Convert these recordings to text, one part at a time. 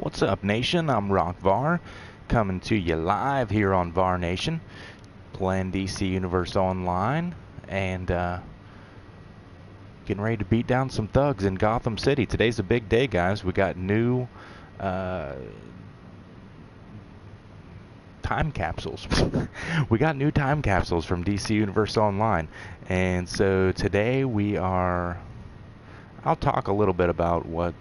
What's up, Nation? I'm Rock Var, coming to you live here on Var Nation, playing DC Universe Online, and getting ready to beat down some thugs in Gotham City. Today's a big day, guys. We got new time capsules. We got new time capsules from DC Universe Online, and so today I'll talk a little bit about what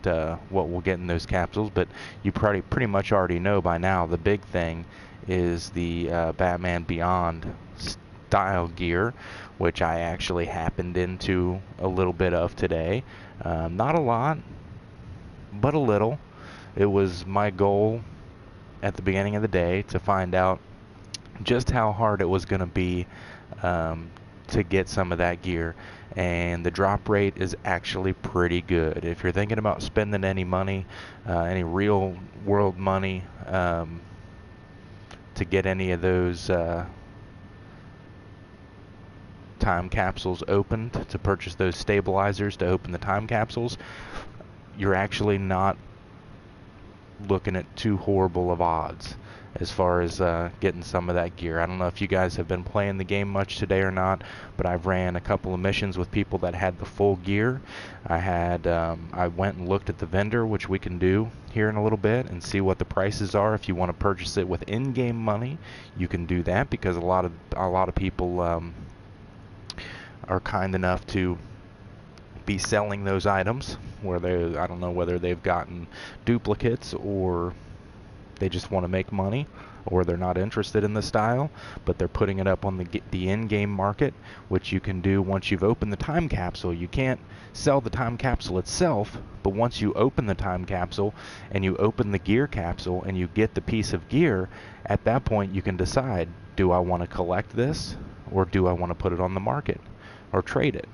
we'll get in those capsules, but you pretty much already know by now. The big thing is the Batman Beyond style gear, which I actually happened into a little bit of today. Not a lot, but a little. It was my goal at the beginning of the day to find out just how hard it was going to be to get some of that gear, and the drop rate is actually pretty good. If you're thinking about spending any money, any real world money, to get any of those time capsules opened, to purchase those stabilizers to open the time capsules, you're actually not looking at too horrible of odds as far as getting some of that gear. I don't know if you guys have been playing the game much today or not, but I've ran a couple of missions with people that had the full gear. I went and looked at the vendor, which we can do here in a little bit, and see what the prices are. If you want to purchase it with in-game money, you can do that, because a lot of people are kind enough to be selling those items where I don't know whether they've gotten duplicates or they just want to make money, or they're not interested in the style, but they're putting it up on the in-game market, which you can do once you've opened the time capsule. You can't sell the time capsule itself, but once you open the time capsule and you open the gear capsule and you get the piece of gear, at that point you can decide, do I want to collect this, or do I want to put it on the market or trade it,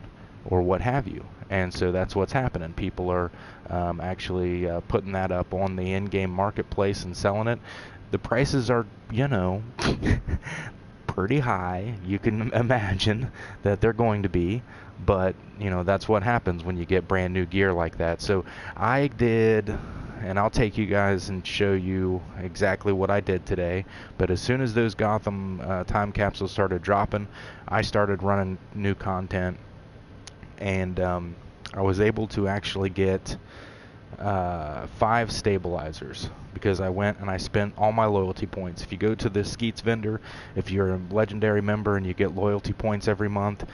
or what have you. And so that's what's happening. People are actually putting that up on the in-game marketplace and selling it. The prices are, pretty high. You can imagine that they're going to be, but that's what happens when you get brand new gear like that. So I did, and I'll take you guys and show you exactly what I did today. But as soon as those Gotham time capsules started dropping, I started running new content, and I was able to actually get 5 stabilizers, because I went and I spent all my loyalty points. If you go to the Skeets vendor, if you're a legendary member and you get loyalty points every month,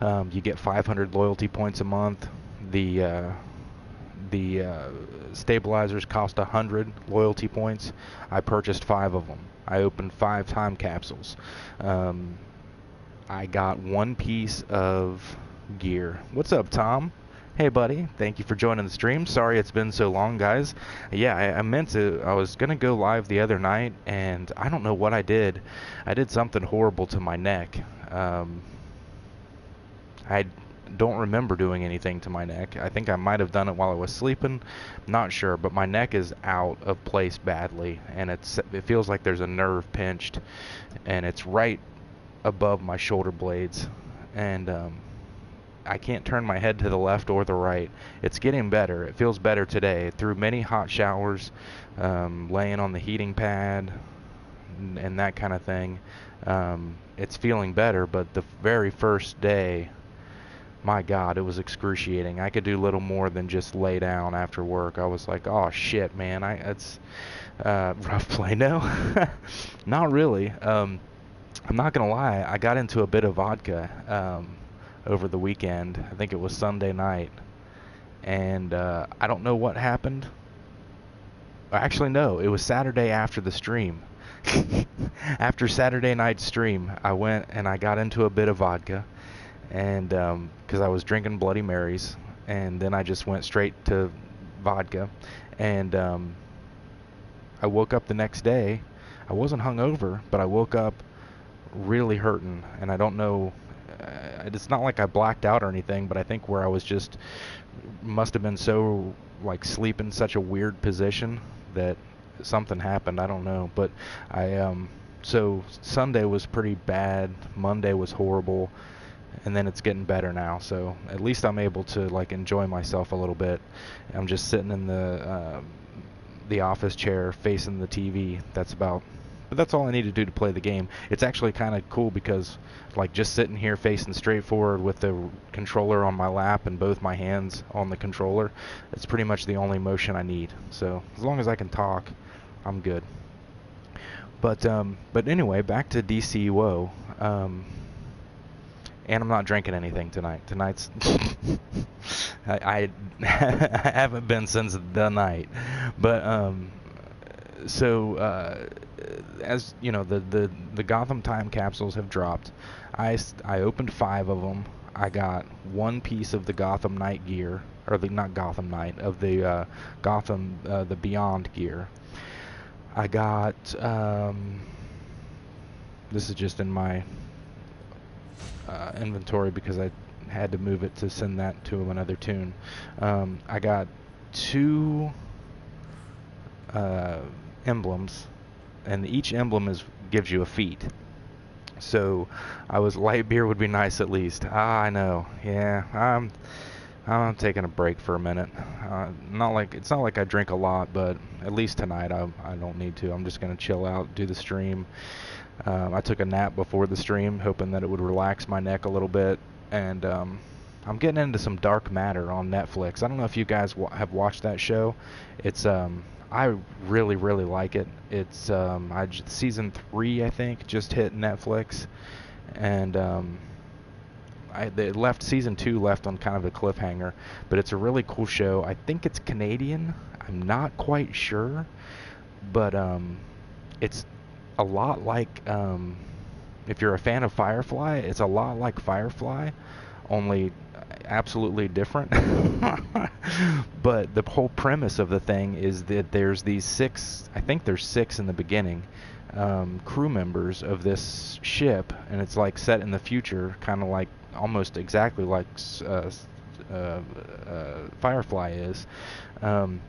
you get 500 loyalty points a month. The stabilizers cost 100 loyalty points. I purchased 5 of them. I opened 5 time capsules. I got 1 piece of gear. What's up, Tom? Hey, buddy. Thank you for joining the stream. Sorry it's been so long, guys. Yeah, I was going to go live the other night, and I don't know what I did. I did something horrible to my neck. I don't remember doing anything to my neck. I think I might have done it while I was sleeping. Not sure, but my neck is out of place badly, and it feels like there's a nerve pinched, and it's right above my shoulder blades, and I can't turn my head to the left or the right. It's getting better. It feels better today. Through many hot showers, laying on the heating pad, and that kind of thing, it's feeling better. But the very first day, my God, it was excruciating. I could do little more than just lay down after work. I was like, oh shit, man, it's rough play. No, not really. I'm not gonna lie, I got into a bit of vodka over the weekend. I think it was Sunday night, and I don't know what happened. Actually, no, it was Saturday after the stream. After Saturday night's stream, I went and I got into a bit of vodka, and because I was drinking Bloody Marys, and then I just went straight to vodka, and I woke up the next day. I wasn't hungover, but I woke up really hurting, and I don't know. It's not like I blacked out or anything, but I think where I was just must have been so sleep in such a weird position that something happened. I don't know, but so Sunday was pretty bad. Monday was horrible, and then it's getting better now. So at least I'm able to enjoy myself a little bit. I'm just sitting in the the office chair facing the TV. But that's all I need to do to play the game. It's actually kind of cool because, like, just sitting here facing straight forward with the controller on my lap and both my hands on the controller, it's pretty much the only motion I need. So as long as I can talk, I'm good. But anyway, back to DCUO. And I'm not drinking anything tonight. Tonight's I haven't been since the night. But as you know, the Gotham Time Capsules have dropped. I opened 5 of them. I got one piece of the Gotham Night gear, or not Gotham Night, of the Gotham the Beyond gear. I got this is just in my inventory because I had to move it to send that to another tune. I got 2 emblems, and each emblem gives you a feat. So light beer would be nice at least. I know. Yeah, I'm taking a break for a minute. It's not like I drink a lot, but at least tonight I don't need to. I'm just gonna chill out, do the stream. I took a nap before the stream, hoping that it would relax my neck a little bit, and I'm getting into some Dark Matter on Netflix. I don't know if you guys have watched that show. It's I really like it. It's season 3 I think just hit Netflix, and season 2 left on kind of a cliffhanger, but it's a really cool show. I think it's Canadian. I'm not quite sure, but it's a lot like, if you're a fan of Firefly, it's a lot like Firefly, only absolutely different. But the whole premise of the thing is that there's these 6, I think there's 6 in the beginning, crew members of this ship, and it's like set in the future, kind of like almost exactly like Firefly is, and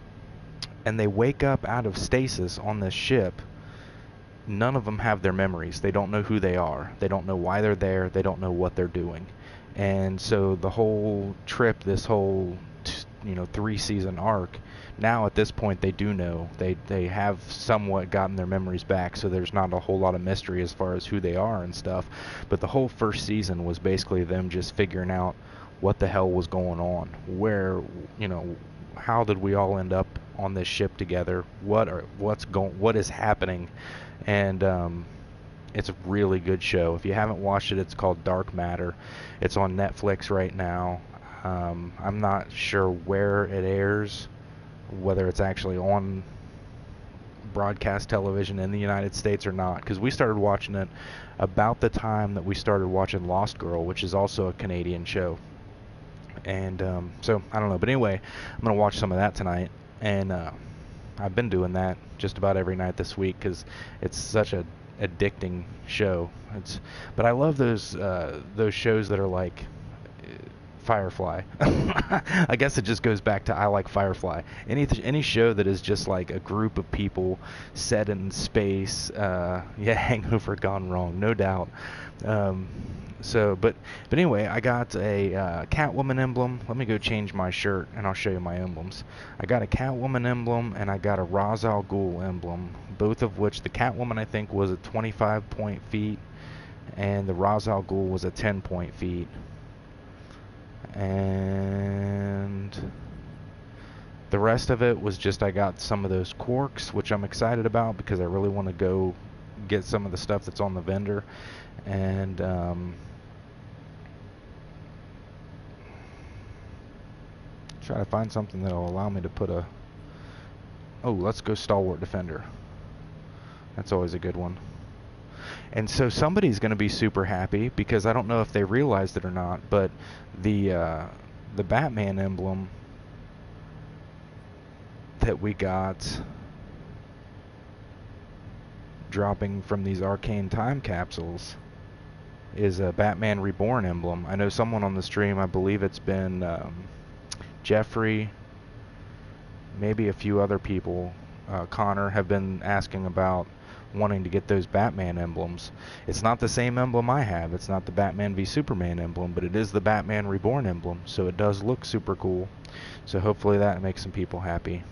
they wake up out of stasis on this ship. None of them have their memories. They don't know who they are. They don't know why they're there. They don't know what they're doing. And so the whole trip, this whole 3-season arc, now at this point they do know. They have somewhat gotten their memories back, so there's not a whole lot of mystery as far as who they are and stuff. But the whole first season was basically them just figuring out what the hell was going on. How did we all end up on this ship together? What is happening? And it's a really good show. If you haven't watched it, it's called Dark Matter. It's on Netflix right now. I'm not sure where it airs, whether it's actually on broadcast television in the United States or not, because we started watching it about the time that we started watching Lost Girl, which is also a Canadian show. And so I don't know, but anyway, I'm gonna watch some of that tonight, and I've been doing that just about every night this week because it's such a addicting show. But I love those shows that are like Firefly. I guess it just goes back to I like Firefly. Any show that is just like a group of people set in space. Hangover gone wrong, no doubt. But anyway, I got a Catwoman emblem. Let me go change my shirt and I'll show you my emblems. I got a Catwoman emblem and I got a Ra's al Ghul emblem, both of which the Catwoman I think was a 25-point feat and the Ra's al Ghul was a 10-point feat. And the rest of it was just I got some of those quarks, which I'm excited about because I really want to go get some of the stuff that's on the vendor. And try to find something that'll allow me to put let's go Stalwart Defender. That's always a good one. And so somebody's going to be super happy because I don't know if they realized it or not, but the Batman emblem that we got dropping from these arcane time capsules is a Batman Reborn emblem. I know someone on the stream, I believe it's been Jeffrey, maybe a few other people, Connor, have been asking about wanting to get those Batman emblems. It's not the same emblem I have. It's not the Batman v Superman emblem, but it is the Batman Reborn emblem, so it does look super cool. So hopefully that makes some people happy.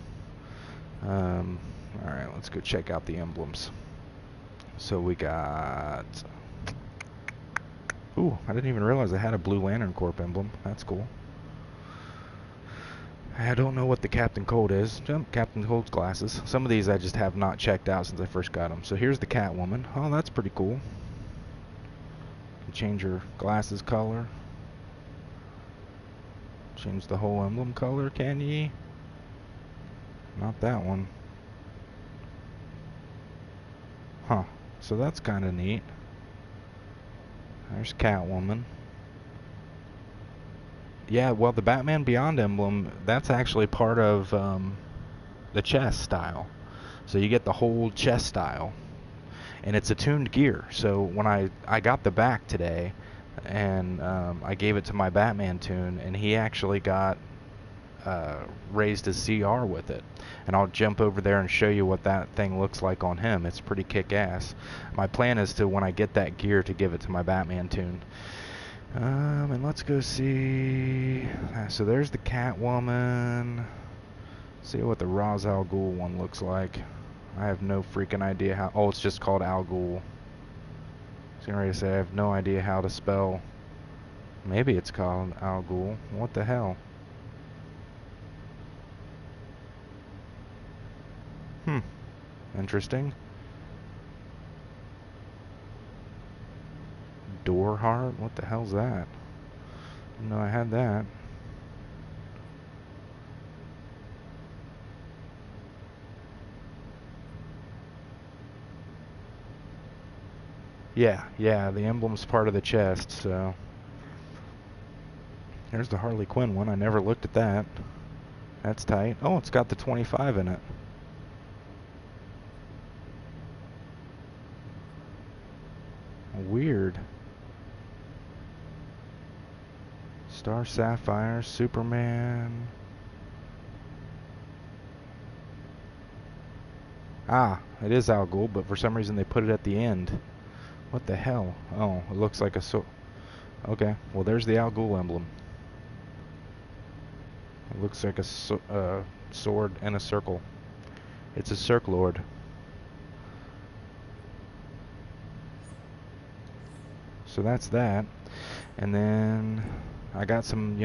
Alright, let's go check out the emblems. So we got... Ooh, I didn't even realize I had a Blue Lantern Corp emblem. That's cool. I don't know what the Captain Cold is. Captain Cold's glasses. Some of these I just have not checked out since I first got them. So here's the Catwoman. Oh, that's pretty cool. You can change her glasses color. Change the whole emblem color, can ye? Not that one. Huh. So that's kind of neat. There's Catwoman. Yeah, well, the Batman Beyond emblem, that's actually part of the chest style. So you get the whole chest style. And it's a tuned gear. So when I got the back today, and I gave it to my Batman tune, and he actually got raised his CR with it. And I'll jump over there and show you what that thing looks like on him. It's pretty kick-ass. My plan is to, when I get that gear, to give it to my Batman tune. And let's go see... So there's the Catwoman. See what the Ra's al Ghul one looks like. I have no freaking idea how... Oh, it's just called Al Ghul. I was getting ready to say I have no idea how to spell... Maybe it's called Al Ghul. What the hell? Interesting. Door heart? What the hell's that? Didn't know I had that. Yeah, the emblem's part of the chest, so... There's the Harley Quinn one. I never looked at that. That's tight. Oh, it's got the 25 in it. Weird. Star Sapphire, Superman. Ah, it is Al Ghul, but for some reason they put it at the end. What the hell? Oh, it looks like a Okay, well there's the Al Ghul emblem. It looks like a sword and a circle. It's a Circlord. So that's that. And then I got some,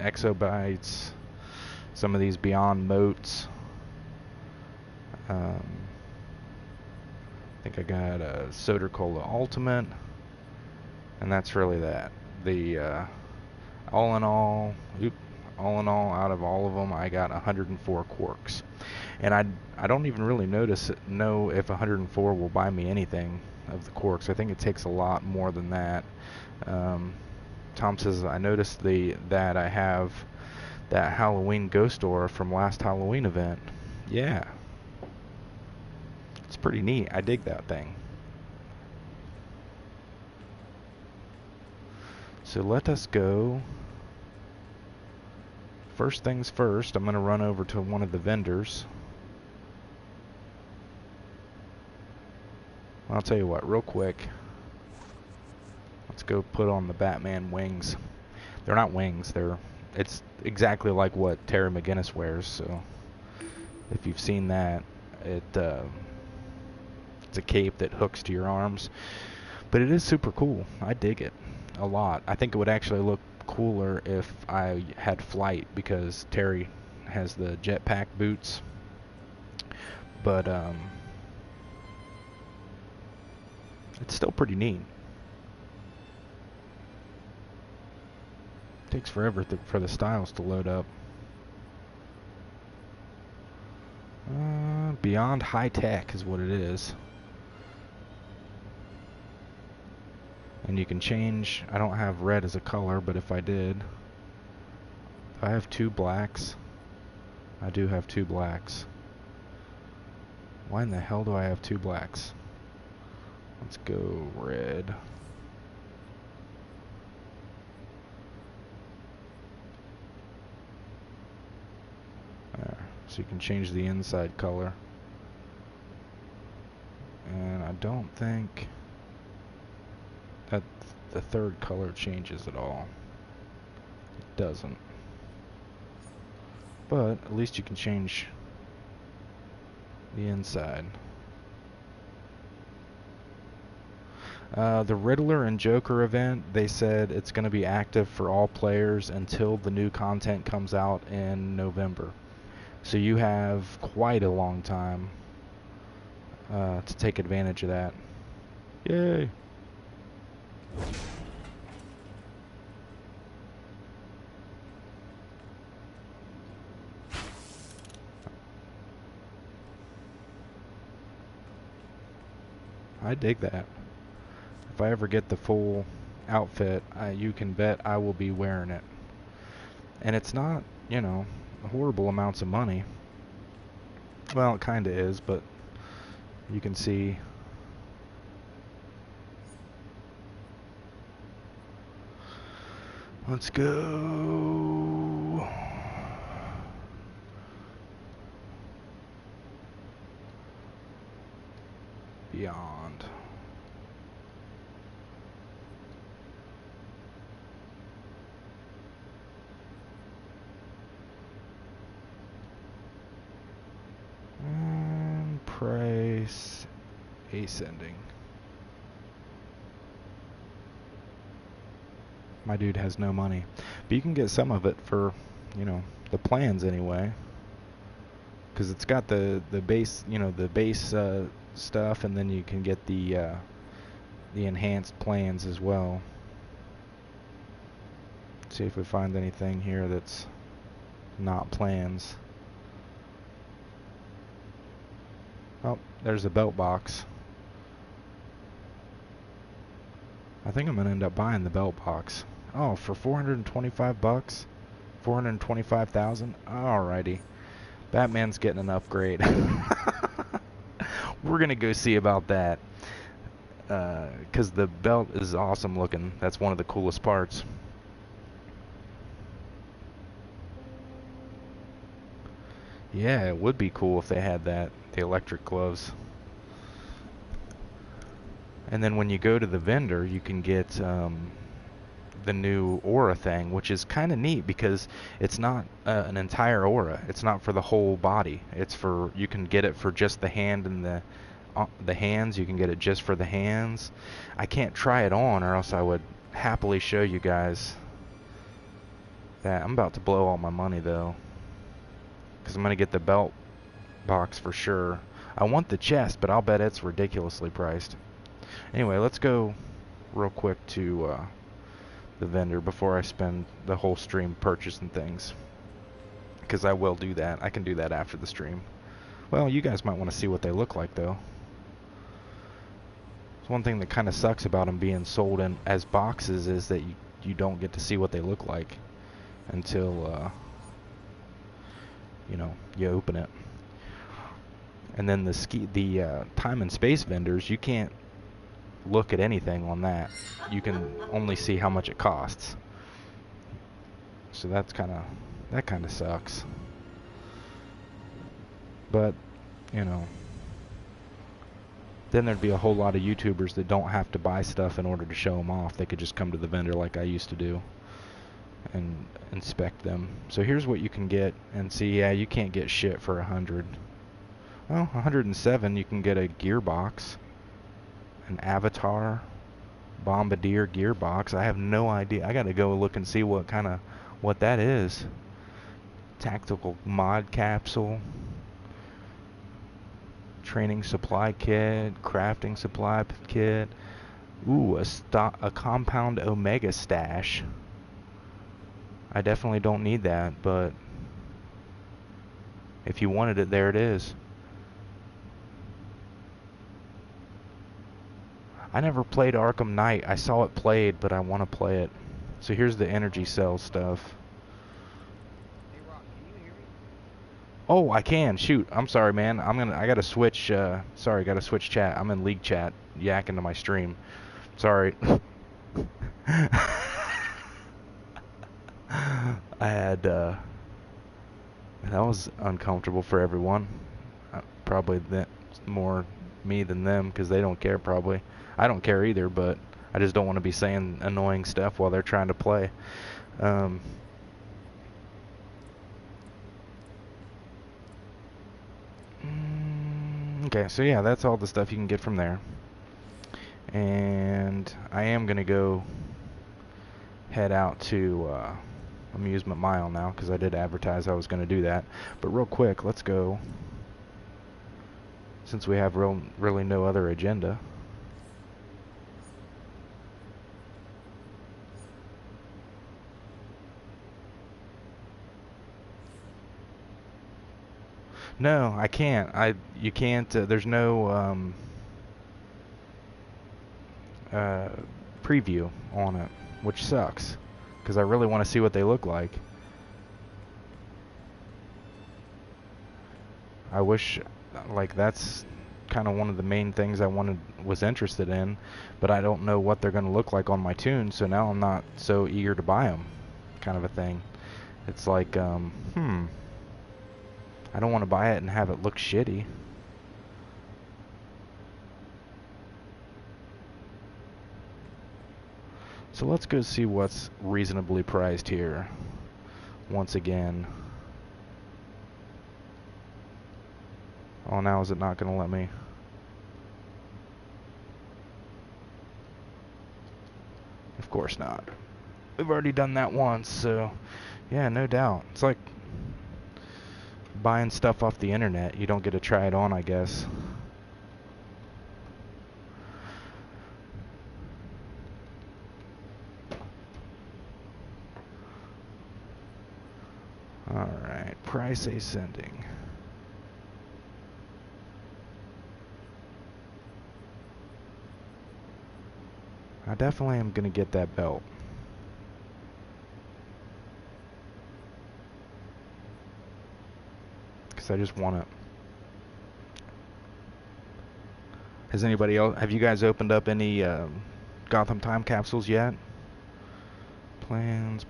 exobytes, some of these Beyond Motes. I think I got a Soda Cola Ultimate, and that's really that. The all in all, out of all of them, I got 104 quarks, and I don't even really know if 104 will buy me anything of the quarks. I think it takes a lot more than that. Tom says, I noticed that I have that Halloween ghost aura from last Halloween event. Yeah. It's pretty neat. I dig that thing. So let us go. First things first, I'm going to run over to one of the vendors. I'll tell you what, real quick. Let's go put on the Batman wings. They're not wings. It's exactly like what Terry McGinnis wears. So if you've seen that, it's a cape that hooks to your arms. But it is super cool. I dig it a lot. I think it would actually look cooler if I had flight, because Terry has the jetpack boots. But it's still pretty neat. Takes forever for the styles to load up. Beyond High Tech is what it is. And you can change. I don't have red as a color, but if I did, I have 2 blacks. I do have 2 blacks. Why in the hell do I have 2 blacks? Let's go red. There. So you can change the inside color. And I don't think that the third color changes at all. It doesn't. But at least you can change The inside. The Riddler and Joker event, they said it's going to be active for all players until the new content comes out in November. So you have quite a long time to take advantage of that. Yay! I dig that. If I ever get the full outfit, you can bet I will be wearing it. And it's not, you know, horrible amounts of money. Well, it kind of is, but you can see. Let's go. Beyond. And price ascending. My dude has no money, but you can get some of it for, you know, the plans anyway. Because it's got the base, you know, the base stuff, and then you can get the enhanced plans as well. See if we find anything here that's not plans. Oh, there's a belt box. I think I'm gonna end up buying the belt box. Oh, for 425 bucks, 425,000. Alrighty, Batman's getting an upgrade. We're gonna go see about that, because the belt is awesome looking. That's one of the coolest parts. Yeah, it would be cool if they had that, the electric gloves. And then when you go to the vendor, you can get the new aura thing, which is kind of neat because it's not an entire aura. It's not for the whole body. It's for, you can get it for just the hand and the hands. You can get it just for the hands. I can't try it on, or else I would happily show you guys that. I'm about to blow all my money though, because I'm gonna get the belt box for sure. I want the chest, but I'll bet it's ridiculously priced. Anyway, let's go real quick to the vendor before I spend the whole stream purchasing things, because I will do that. I can do that after the stream. Well, you guys might want to see what they look like though. It's one thing that kind of sucks about them being sold in as boxes is that you don't get to see what they look like until you know, you open it. And then the time and space vendors, you can't look at anything on that. You can only see how much it costs. So that kind of sucks. But, you know, then there'd be a whole lot of YouTubers that don't have to buy stuff in order to show them off. They could just come to the vendor like I used to do and inspect them. So here's what you can get, and see, yeah, you can't get shit for 100. Well, 107, you can get a gearbox, an Avatar Bombardier gearbox. I have no idea. I gotta go look and see what that is. Tactical mod capsule, training supply kit, crafting supply kit. Ooh, a compound Omega stash. I definitely don't need that, but if you wanted it, there it is. I never played Arkham Knight. I saw it played, but I want to play it. So here's the energy cell stuff. Hey Rock, can you hear me? Oh, I can. Shoot. I'm sorry, man. I gotta switch. Sorry, gotta switch chat. I'm in league chat, yakking to my stream. Sorry. I had, that was uncomfortable for everyone. Probably more me than them, because they don't care probably. I don't care either, but I just don't want to be saying annoying stuff while they're trying to play. Okay, so yeah, that's all the stuff you can get from there. And I am going to go head out to Amusement Mile now, because I did advertise I was going to do that. But real quick, let's go, since we have really no other agenda. No, I can't. You can't. There's no uh, preview on it, which sucks, because I really want to see what they look like. I wish, like, that's kind of one of the main things I was interested in, but I don't know what they're going to look like on my tunes, so now I'm not so eager to buy them, kind of a thing. It's like, I don't want to buy it and have it look shitty. So let's go see what's reasonably priced here. Once again. Oh, now is it not going to let me? Of course not. We've already done that once, so yeah, no doubt. It's like buying stuff off the internet. You don't get to try it on, I guess. Alright, price ascending. I definitely am going to get that belt. Because I just want it. Has anybody else, have you guys opened up any Gotham Time Capsules yet? Plans.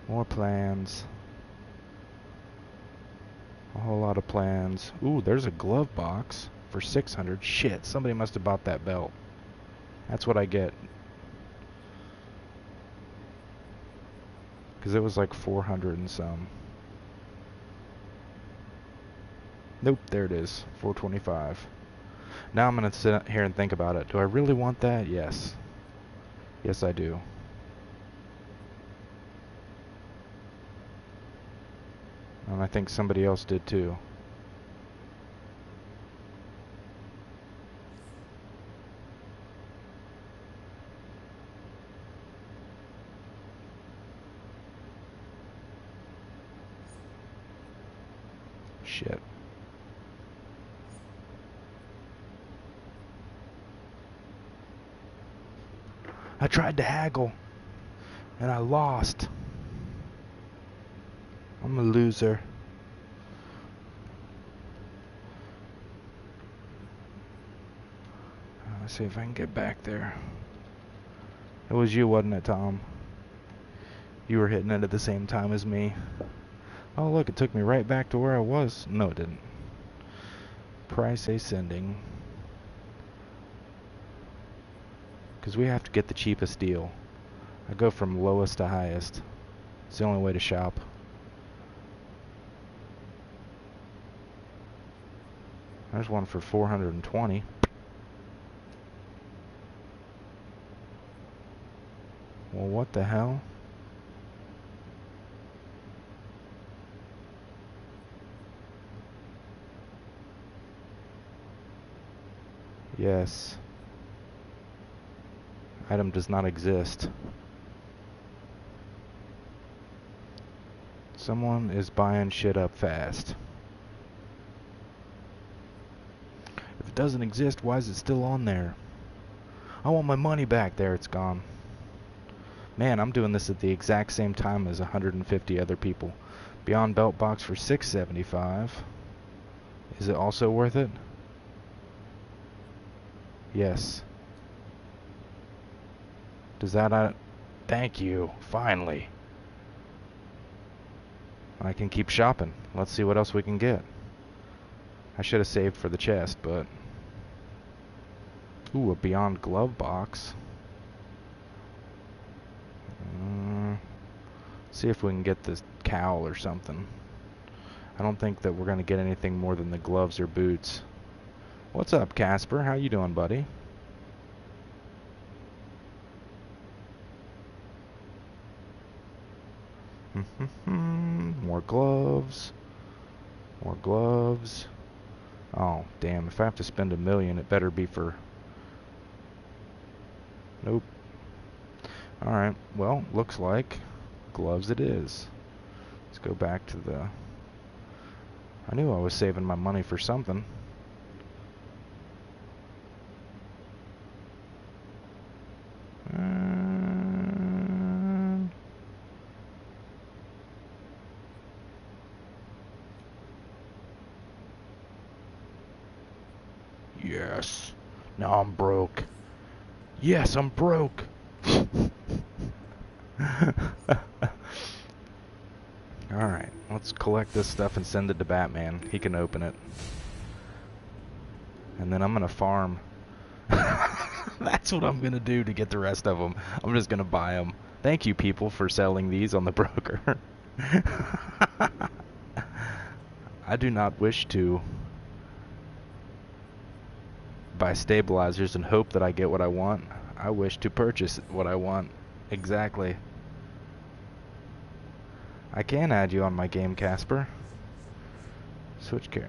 More plans. A whole lot of plans. Ooh, there's a glove box for 600. Shit, somebody must have bought that belt. That's what I get. Because it was like 400 and some. Nope, there it is. 425. Now I'm going to sit here and think about it. Do I really want that? Yes. Yes, I do. And I think somebody else did too. Shit. I tried to haggle, and I lost. I'm a loser. Let's see if I can get back there. It was you, wasn't it, Tom? You were hitting it at the same time as me. Oh, look, it took me right back to where I was. No, it didn't. Price ascending. Because we have to get the cheapest deal. I go from lowest to highest. It's the only way to shop. There's one for 420. Well, what the hell? Yes. Item does not exist. Someone is buying shit up fast. If it doesn't exist, why is it still on there? I want my money back. There, it's gone. Man, I'm doing this at the exact same time as 150 other people. Beyond Belt Box for $6.75. Is it also worth it? Yes. Does that... Thank you. Finally. I can keep shopping. Let's see what else we can get. I should have saved for the chest, but... Ooh, a Beyond Glove Box. See if we can get this cowl or something. I don't think that we're going to get anything more than the gloves or boots. What's up, Casper? How you doing, buddy? More gloves. More gloves. Oh, damn. If I have to spend $1 million, it better be for... Nope. Alright. Well, looks like gloves it is. Let's go back to the... I knew I was saving my money for something. Yes. Now I'm broke. Yes, I'm broke. Alright, let's collect this stuff and send it to Batman. He can open it. And then I'm gonna farm. That's what I'm gonna do to get the rest of them. I'm just gonna buy them. Thank you, people, for selling these on the broker. I do not wish to buy stabilizers and hope that I get what I want. I wish to purchase what I want. Exactly. I can add you on my game, Casper.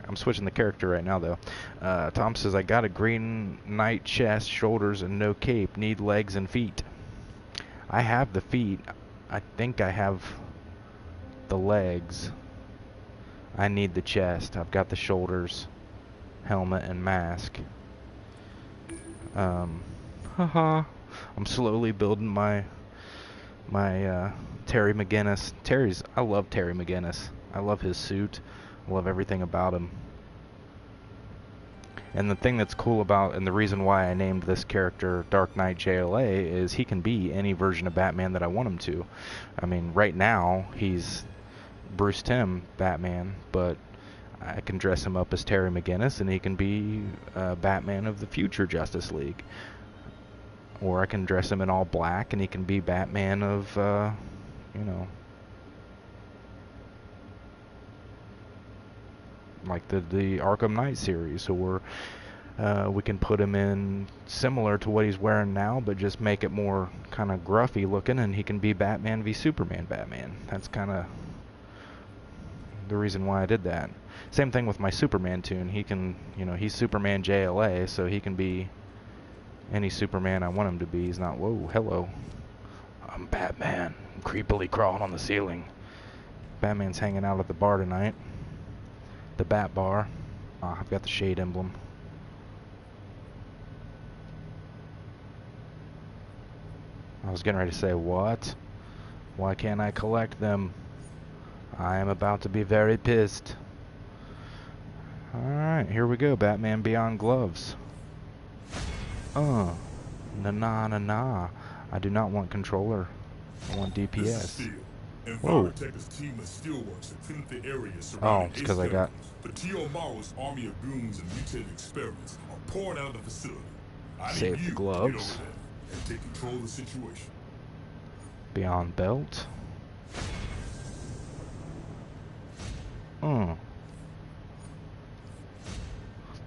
I'm switching the character right now, though. Tom says, I got a Green Knight chest, shoulders, and no cape. Need legs and feet. I have the feet. I think I have the legs. I need the chest. I've got the shoulders, helmet, and mask. Haha. I'm slowly building my Terry McGinnis. I love Terry McGinnis. I love his suit. I love everything about him. And the thing that's cool about, and the reason why I named this character Dark Knight JLA, is he can be any version of Batman that I want him to. I mean, right now, he's Bruce Timm Batman, but I can dress him up as Terry McGinnis, and he can be Batman of the future Justice League. Or I can dress him in all black, and he can be Batman of, you know, like the Arkham Knight series. Or we can put him in similar to what he's wearing now, but just make it more kind of gruffy looking, and he can be Batman v Superman Batman. That's kind of the reason why I did that. Same thing with my Superman tune. He can, you know, he's Superman JLA, so he can be any Superman I want him to be. He's not, whoa, hello, I'm Batman. I'm creepily crawling on the ceiling. Batman's hanging out at the bar tonight. The Bat Bar. I've got the shade emblem. I was getting ready to say, what? Why can't I collect them? I am about to be very pissed. Alright, here we go. Batman Beyond Gloves. Nah. I do not want controller. I want DPS. Whoa. Oh, it's because I got... The T.O. Morrow's army of goons and mutated experiments are pouring out of the facility. Save the gloves. And take control of the situation. Beyond Belt.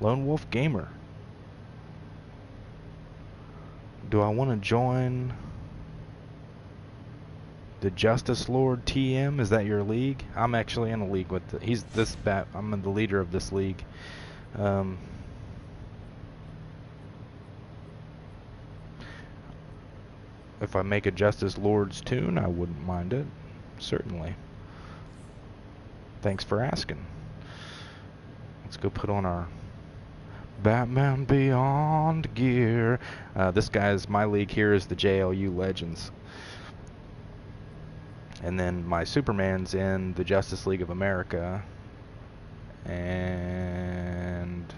Lone Wolf Gamer. Do I want to join the Justice Lord TM? Is that your league? I'm actually in a league with I'm the leader of this league. If I make a Justice Lord's tune, I wouldn't mind it. Certainly. Thanks for asking. Let's go put on our Batman Beyond gear. My league here is the JLU Legends. And then my Superman's in the Justice League of America. And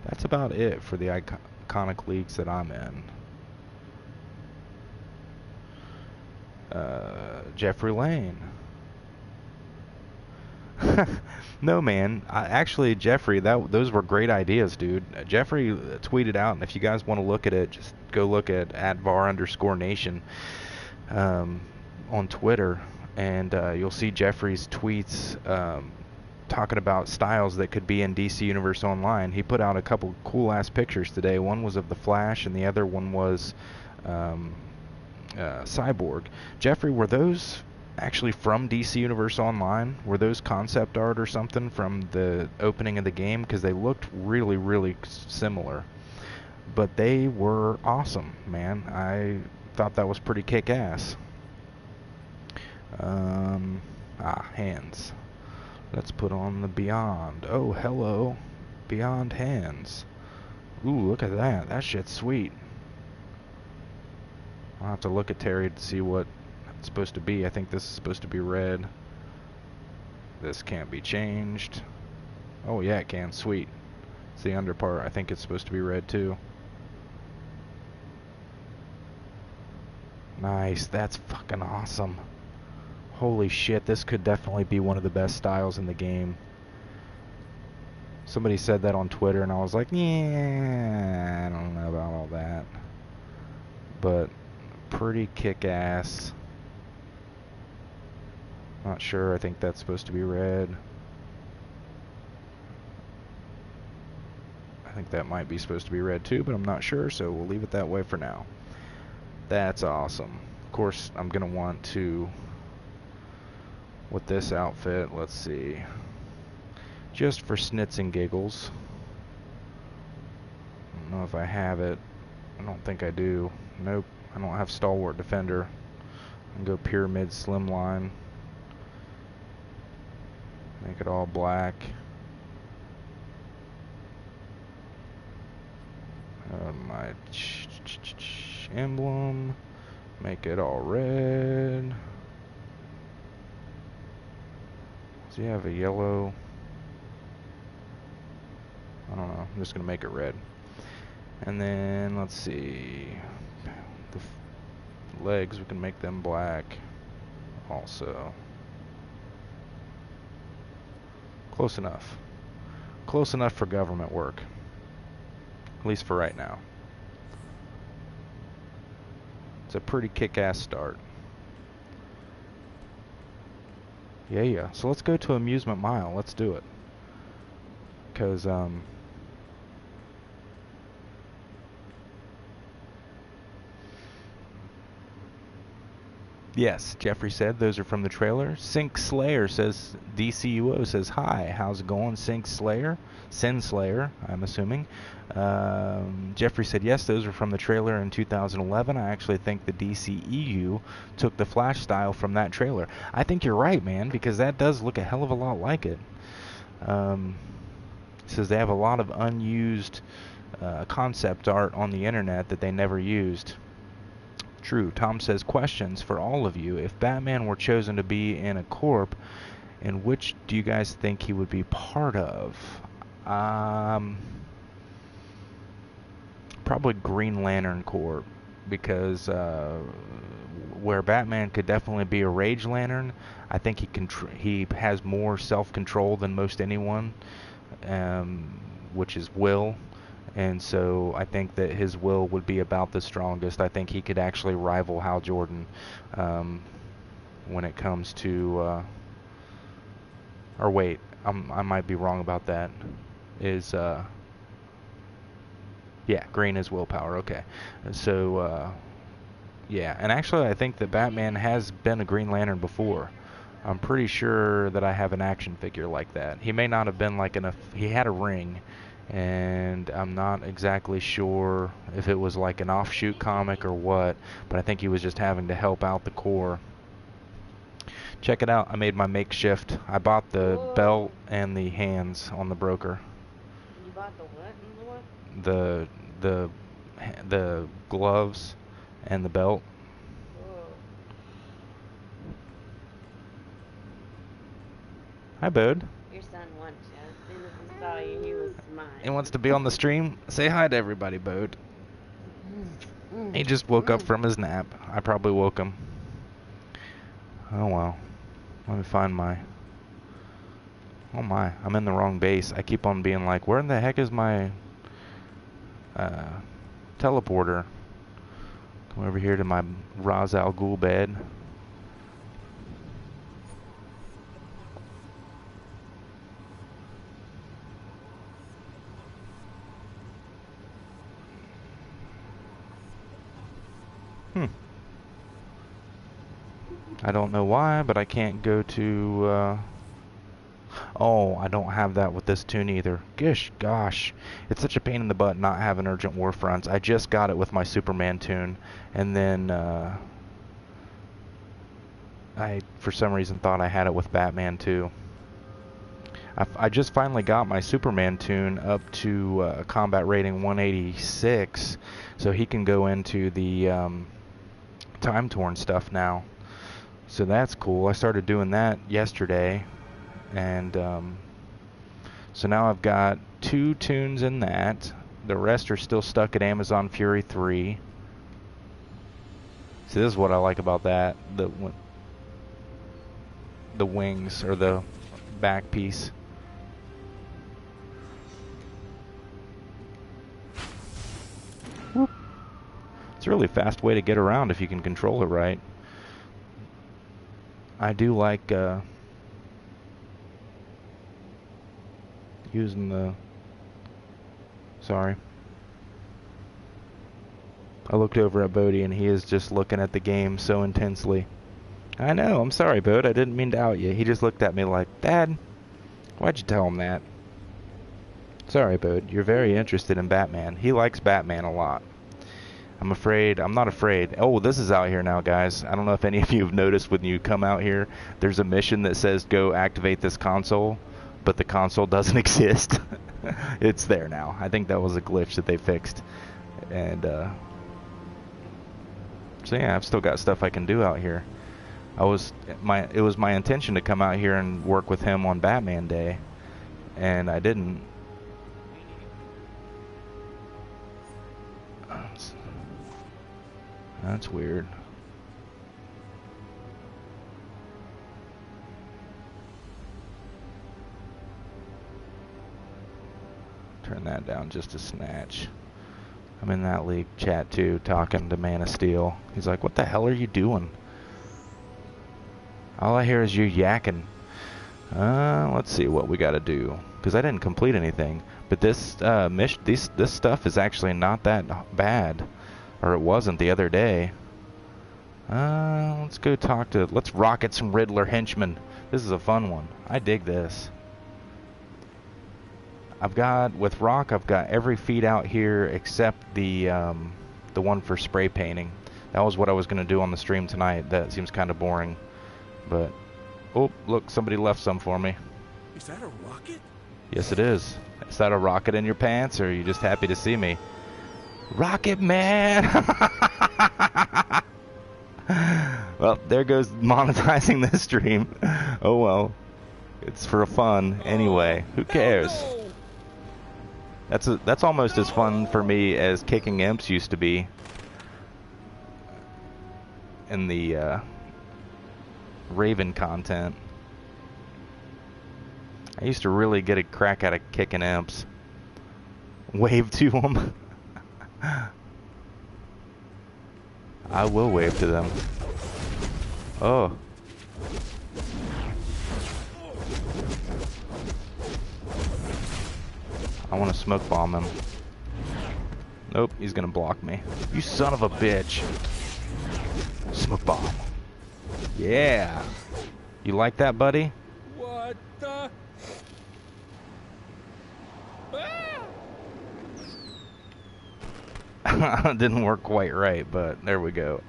that's about it for the iconic leagues that I'm in. Jeffrey Lane. No, man. Actually, Jeffrey, those were great ideas, dude. Jeffrey tweeted out, and if you guys want to look at it, just go look at @Var_Nation on Twitter. and you'll see Jeffrey's tweets talking about styles that could be in DC Universe Online. He put out a couple cool ass pictures today. One was of the Flash, and the other one was Cyborg. Jeffrey, were those actually from DC Universe Online? Were those concept art or something from the opening of the game? Because they looked really, really similar. But they were awesome, man. I thought that was pretty kick-ass. Hands. Let's put on the Beyond. Oh, hello. Beyond hands. Ooh, look at that. That shit's sweet. I'll have to look at Terry to see what it's supposed to be. I think this is supposed to be red. This can't be changed. Oh, yeah, it can. Sweet. It's the under part. I think it's supposed to be red, too. Nice. That's fucking awesome. Holy shit, this could definitely be one of the best styles in the game. Somebody said that on Twitter, and I was like, yeah, I don't know about all that. But pretty kick-ass. Not sure. I think that's supposed to be red. I think that might be supposed to be red too, but I'm not sure, so we'll leave it that way for now. That's awesome. Of course, I'm going to want to, with this outfit, let's see, just for snits and giggles. I don't know if I have it. I don't think I do. Nope, I don't have Stalwart Defender. I'm going to go Pyramid Slimline. Make it all black. My emblem. Make it all red. Does he have a yellow? I don't know. I'm just going to make it red. And then, let's see. The legs, we can make them black also. Close enough. Close enough for government work. At least for right now. It's a pretty kick-ass start. Yeah. So let's go to Amusement Mile. Let's do it. Because, yes, Jeffrey said those are from the trailer. Sync Slayer says, DCUO says, hi, how's it going, Sync Slayer? Sin Slayer, I'm assuming. Jeffrey said, yes, those are from the trailer in 2011. I actually think the DCEU took the Flash style from that trailer. I think you're right, man, because that does look a hell of a lot like it. Says they have a lot of unused concept art on the internet that they never used. True. Tom says, questions for all of you. If Batman were chosen to be in a corp, in which do you guys think he would be part of? Probably Green Lantern Corps, because where Batman could definitely be a Rage Lantern, I think he has more self-control than most anyone, which is will. And so I think that his will would be about the strongest. I think he could actually rival Hal Jordan when it comes to... or wait, I might be wrong about that. Yeah, green is willpower. Okay. So, yeah. And actually, I think that Batman has been a Green Lantern before. I'm pretty sure that I have an action figure like that. He may not have been like he had a ring, and I'm not exactly sure if it was like an offshoot comic or what, but I think he was just having to help out the Corps. Check it out. I made my makeshift. I bought the belt and the hands on the broker. You bought the what and the what? The gloves and the belt. Whoa. Hi, Bode. Your son wants you. As soon as he saw you, he was smiling. He wants to be on the stream. Say hi to everybody, Bode. He just woke up from his nap. I probably woke him. Oh well. Let me find my... Oh my, I'm in the wrong base. I keep on being like, where in the heck is my teleporter? Come over here to my Ra's al Ghul bed. I don't know why, but I can't go to, oh, I don't have that with this tune either. Gosh. It's such a pain in the butt not having Urgent War Fronts. I just got it with my Superman tune, and then, I, for some reason, thought I had it with Batman too. I just finally got my Superman tune up to combat rating 186, so he can go into the Time Torn stuff now. So that's cool. I started doing that yesterday, and so now I've got 2 tunes in that. The rest are still stuck at Amazon Fury 3. See, this is what I like about that. The wings, or the back piece. Whoop. It's a really fast way to get around if you can control it right. I do like using the... Sorry. I looked over at Bodie and he is just looking at the game so intensely. I know, I'm sorry, Bode. I didn't mean to out you. He just looked at me like, Dad, why'd you tell him that? Sorry, Bode. You're very interested in Batman. He likes Batman a lot. I'm not afraid. Oh, this is out here now, guys. I don't know if any of you have noticed when you come out here, there's a mission that says go activate this console, but the console doesn't exist. It's there now. I think that was a glitch that they fixed. And, so yeah, I've still got stuff I can do out here. It was my intention to come out here and work with him on Batman Day, and I didn't. That's weird. Turn that down just a snatch. I'm in that league chat too, talking to Man of Steel. He's like, what the hell are you doing? All I hear is you yakking. Let's see what we gotta do. Because I didn't complete anything. But this this stuff is actually not that bad. Or it wasn't the other day. Let's go let's rocket some Riddler henchmen. This is a fun one. I dig this. With Rock, I've got every feat out here except the one for spray painting. That was what I was going to do on the stream tonight. That seems kind of boring. But, oh, look, somebody left some for me. Is that a rocket? Yes, it is. Is that a rocket in your pants, or are you just happy to see me? Rocket Man! Well, there goes monetizing this stream. Oh well. It's for fun anyway. Who cares? That's almost as fun for me as kicking imps used to be in the Raven content. I used to really get a crack out of kicking imps. Wave to them. I will wave to them. Oh. I want to smoke bomb him. Nope, he's gonna block me. You son of a bitch. Smoke bomb. Yeah. You like that, buddy? What the? Didn't work quite right, but there we go.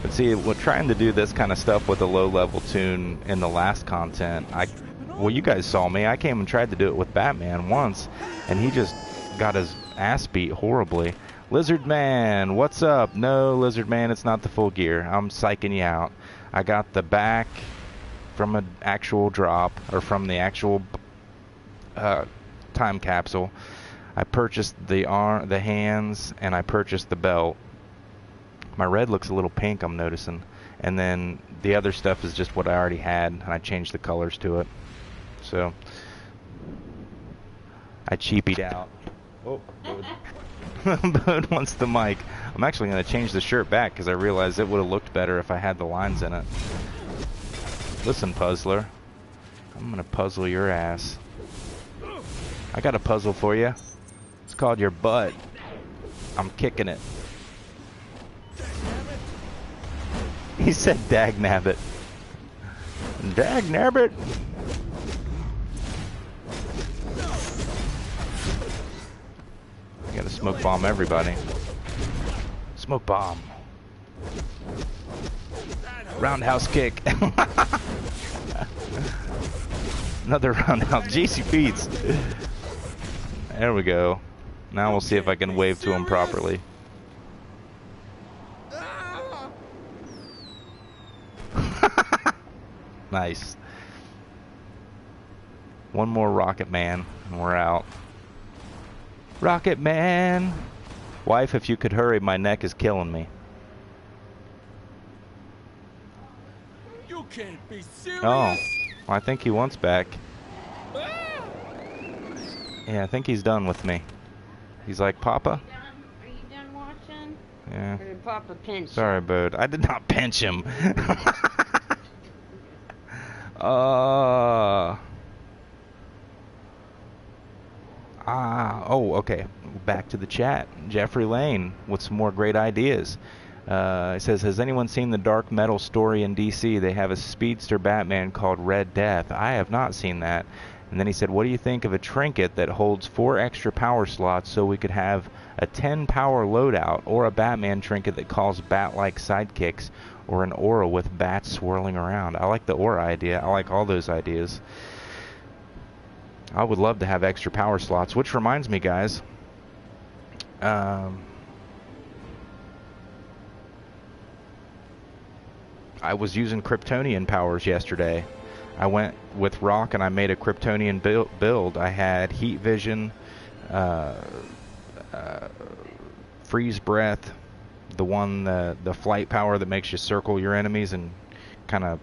But see, trying to do this kind of stuff with a low-level tune in the last content, well, you guys saw me. I came and tried to do it with Batman once, and he just got his ass beat horribly. Lizard Man, what's up? No, Lizard Man, it's not the full gear. I'm psyching you out. I got the back from an actual drop, or from the actual time capsule. I purchased the hands, and I purchased the belt. My red looks a little pink, I'm noticing. And then the other stuff is just what I already had, and I changed the colors to it. So, I cheapied out. Oh, Bode wants the mic. I'm actually going to change the shirt back because I realized it would have looked better if I had the lines in it. Listen, puzzler. I'm going to puzzle your ass. I got a puzzle for you. It's called your butt. I'm kicking it. He said dagnabbit. Dagnabbit. I gotta smoke bomb everybody. Smoke bomb. Roundhouse kick. Another roundhouse. JC Feeds. There we go. Now we'll see if I can wave to him properly. Nice. One more Rocket Man and we're out. Rocket Man! Wife, if you could hurry, my neck is killing me. You can't be serious. Oh, well, I think he wants back. Yeah, I think he's done with me. He's like, Papa? Are you done watching? Yeah. Or did Papa pinch Sorry, you? bud. I did not pinch him. Oh, okay. Back to the chat. Jeffrey Lane with some more great ideas. He says, has anyone seen the Dark Metal story in DC? They have a speedster Batman called Red Death. I have not seen that. And then he said, what do you think of a trinket that holds 4 extra power slots so we could have a 10 power loadout, or a Batman trinket that calls bat-like sidekicks, or an aura with bats swirling around? I like the aura idea. I like all those ideas. I would love to have extra power slots, which reminds me, guys. I was using Kryptonian powers yesterday. I went with Rock and I made a Kryptonian build. I had Heat Vision, Freeze Breath, the flight power that makes you circle your enemies and kind of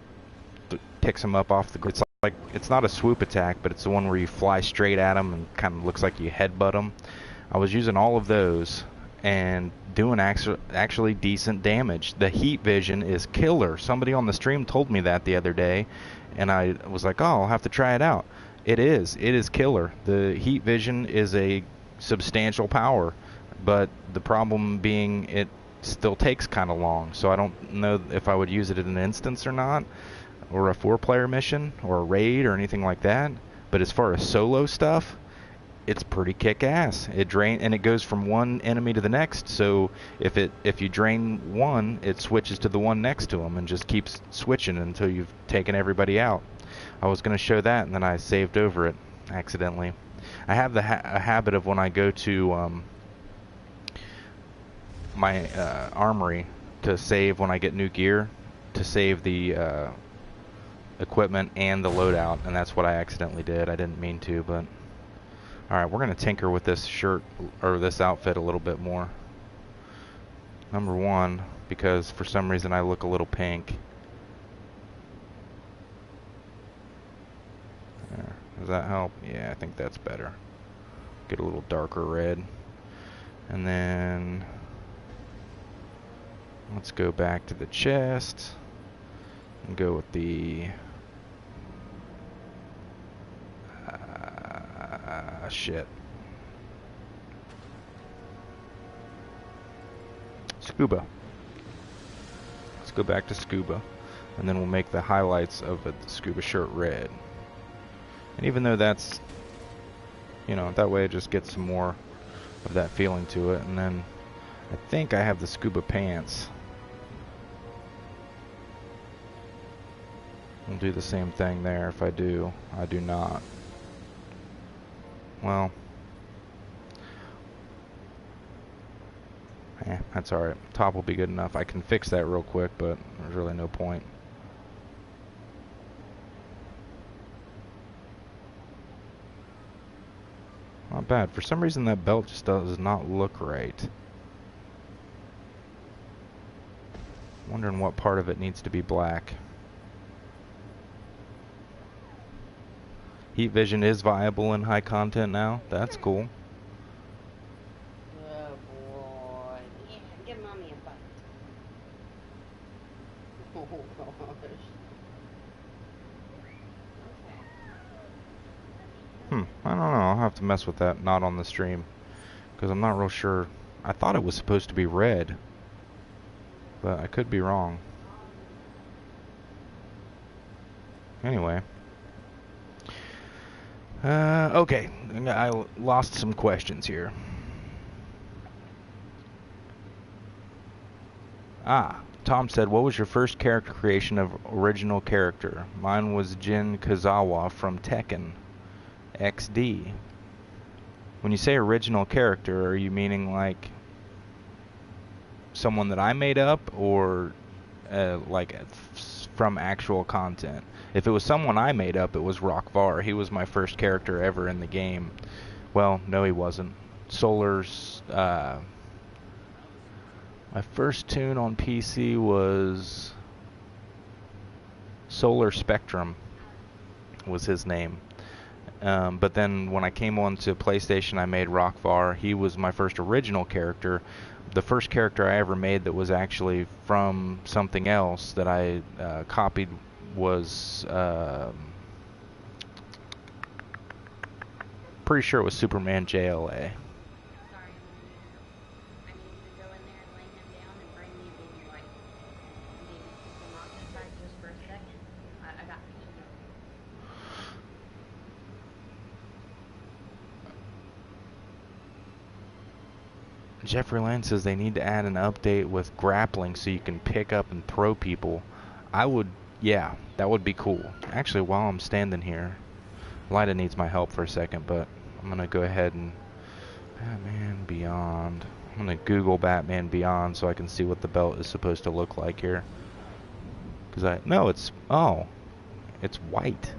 picks them up off the ground. It's like, it's not a swoop attack, but it's the one where you fly straight at them and kind of looks like you headbutt them. I was using all of those and doing actually decent damage. The Heat Vision is killer. Somebody on the stream told me that the other day, and I was like, oh, I'll have to try it out. It is killer. The Heat Vision is a substantial power, but the problem being it still takes kind of long, so I don't know if I would use it in an instance or not, or a 4-player mission, or a raid, or anything like that. But as far as solo stuff, it's pretty kick-ass. It goes from one enemy to the next, so if you drain one, it switches to the one next to him and just keeps switching until you've taken everybody out. I was going to show that, and then I saved over it accidentally. I have a habit of, when I go to my armory to save when I get new gear, to save the equipment and the loadout, and that's what I accidentally did. I didn't mean to, but alright, we're going to tinker with this shirt, or this outfit, a little bit more. Number one, because for some reason I look a little pink. There. Does that help? Yeah, I think that's better. Get a little darker red. And then let's go back to the chest and go with the shit. Scuba. Let's go back to scuba, and then we'll make the highlights of the scuba shirt red. And even though that's, that way it just gets some more of that feeling to it. And then I think I have the scuba pants. We'll do the same thing there. If I do, I do not. Well, that's alright. Top will be good enough. I can fix that real quick, but there's really no point. Not bad. For some reason that belt just does not look right. Wondering what part of it needs to be black. Heat Vision is viable in high content now. That's cool. Oh boy. Yeah, give mommy a bite. Oh gosh. I don't know. I'll have to mess with that. Not on the stream, because I'm not real sure. I thought it was supposed to be red, but I could be wrong. Anyway. Okay, I lost some questions here. Tom said, what was your first character creation of original character? Mine was Jin Kazawa from Tekken XD. When you say original character, are you meaning like someone that I made up, or like from actual content? If it was someone I made up, it was Rock Var. He was my first character ever in the game. Well, no, he wasn't. Solar's my first tune on PC was Solar Spectrum was his name. But then when I came on to PlayStation, I made Rock Var. He was my first original character. The first character I ever made that was actually from something else that I copied was pretty sure it was Superman JLA. Jeffrey Lane says they need to add an update with grappling so you can pick up and throw people. Yeah, that would be cool. Actually, while I'm standing here, Lyda needs my help for a second, but I'm going to go ahead and Batman Beyond. I'm going to Google Batman Beyond so I can see what the belt is supposed to look like here. No, it's white.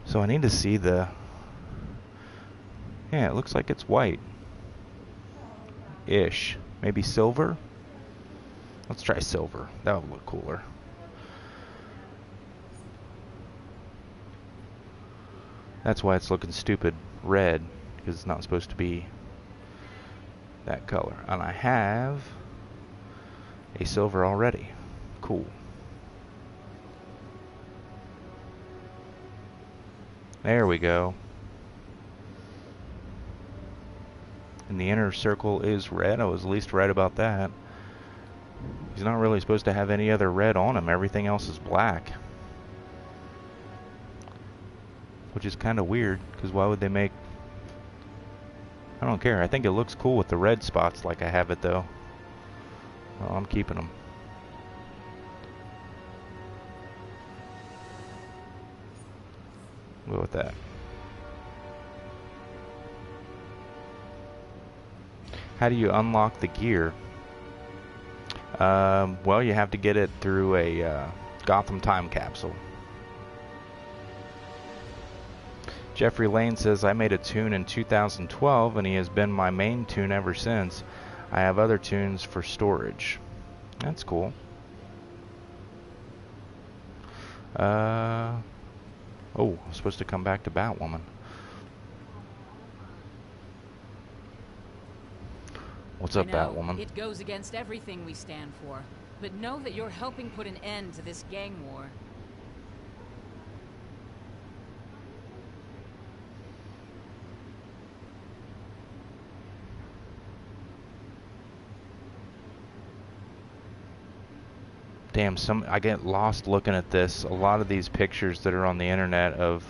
So I need to see yeah, it looks like it's white-ish. Maybe silver? Let's try silver. That would look cooler. That's why it's looking stupid red, because it's not supposed to be that color. And I have a silver already. Cool. There we go. And the inner circle is red. I was at least right about that. He's not really supposed to have any other red on him. Everything else is black. Which is kind of weird, because why would they make... I don't care. I think it looks cool with the red spots like I have it, though. Well, I'm keeping them. Go with that. How do you unlock the gear? Well, you have to get it through a Gotham Time Capsule. Jeffrey Lane says, I made a tune in 2012 and he has been my main tune ever since. I have other tunes for storage. That's cool. Oh, I'm supposed to come back to Batwoman. What's up, Batwoman? It goes against everything we stand for. But know that you're helping put an end to this gang war. Damn, I get lost looking at this. A lot of these pictures that are on the internet of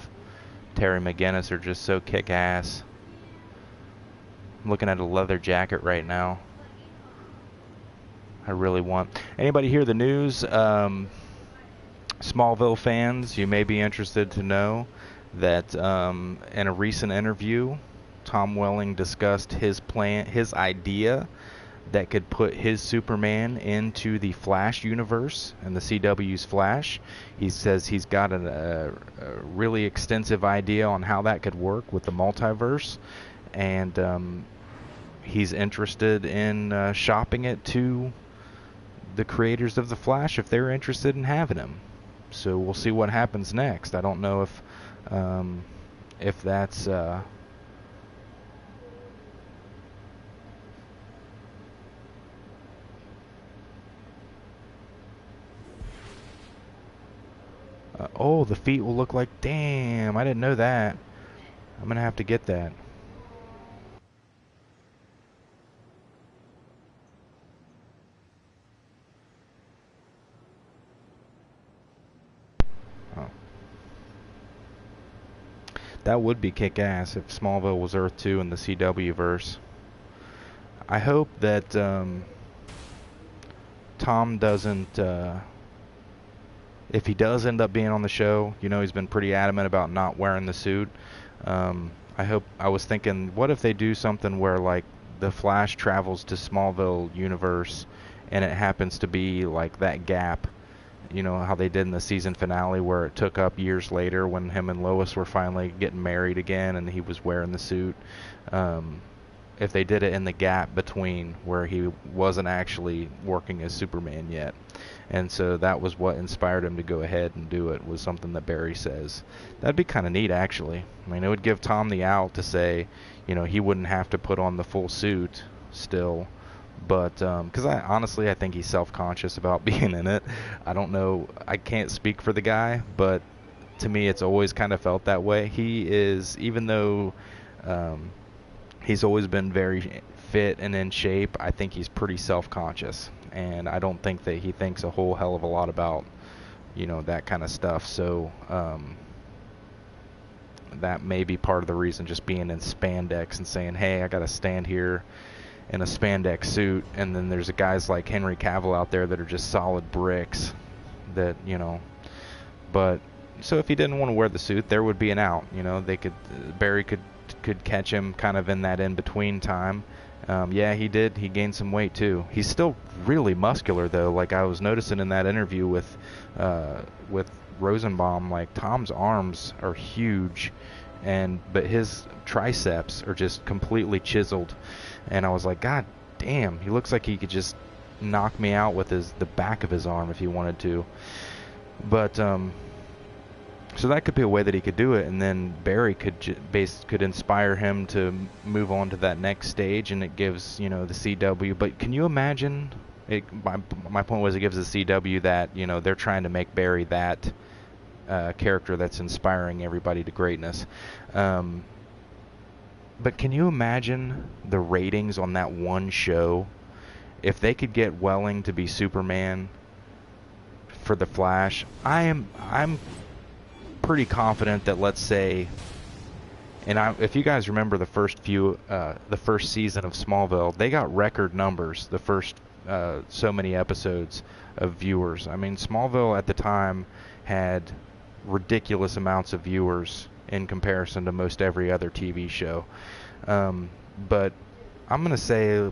Terry McGinnis are just so kick-ass. I'm looking at a leather jacket right now. I really want. Anybody hear the news? Smallville fans, you may be interested to know that in a recent interview, Tom Welling discussed his idea that could put his Superman into the Flash universe and the CW's Flash. He says he's got a really extensive idea on how that could work with the multiverse, and he's interested in shopping it to the creators of the Flash if they're interested in having him. So we'll see what happens next. I don't know if that's oh, the feet will look like, damn, I didn't know that. I'm gonna have to get that. Oh. That would be kick-ass if Smallville was Earth 2 in the CW verse. I hope that Tom doesn't, if he does end up being on the show, you know, he's been pretty adamant about not wearing the suit. I was thinking, what if they do something where, like, the Flash travels to Smallville universe and it happens to be like that gap, you know, how they did in the season finale where it took up years later when him and Lois were finally getting married again and he was wearing the suit. If they did it in the gap between where he wasn't actually working as Superman yet. And so that was what inspired him to go ahead and do it, was something that Barry says. That'd be kind of neat, actually. I mean, it would give Tom the out to say, you know, he wouldn't have to put on the full suit still. But, because I think he's self-conscious about being in it. I don't know, I can't speak for the guy, but to me it's always kind of felt that way. He is, even though he's always been very fit and in shape, I think he's pretty self-conscious. And I don't think that he thinks a whole hell of a lot about, you know, that kind of stuff. So that may be part of the reason, just being in spandex and saying, hey, I got to stand here in a spandex suit. And then there's guys like Henry Cavill out there that are just solid bricks that, you know. But so if he didn't want to wear the suit, there would be an out. You know, Barry could catch him kind of in that in-between time. Yeah, he did. He gained some weight too. He's still really muscular though. Like I was noticing in that interview with Rosenbaum, like Tom's arms are huge, but his triceps are just completely chiseled. And I was like, God damn, he looks like he could just knock me out with the back of his arm if he wanted to. But so that could be a way that he could do it, and then Barry could inspire him to move on to that next stage, and it gives, you know, the CW. But can you imagine? My point was, it gives the CW that, you know, they're trying to make Barry that character that's inspiring everybody to greatness. But can you imagine the ratings on that one show if they could get Welling to be Superman for the Flash? I'm pretty confident that, let's say, and if you guys remember the first season of Smallville, they got record numbers the first so many episodes of viewers. I mean, Smallville at the time had ridiculous amounts of viewers in comparison to most every other TV show. But I'm going to say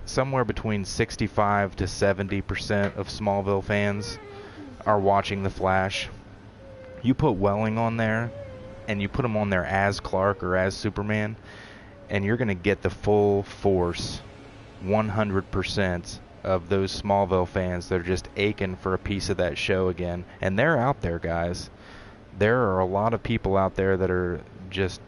somewhere between 65 to 70% of Smallville fans are watching The Flash. You put Welling on there, and you put him on there as Clark or as Superman, and you're going to get the full force, 100% of those Smallville fans that are just aching for a piece of that show again. And they're out there, guys. There are a lot of people out there that are just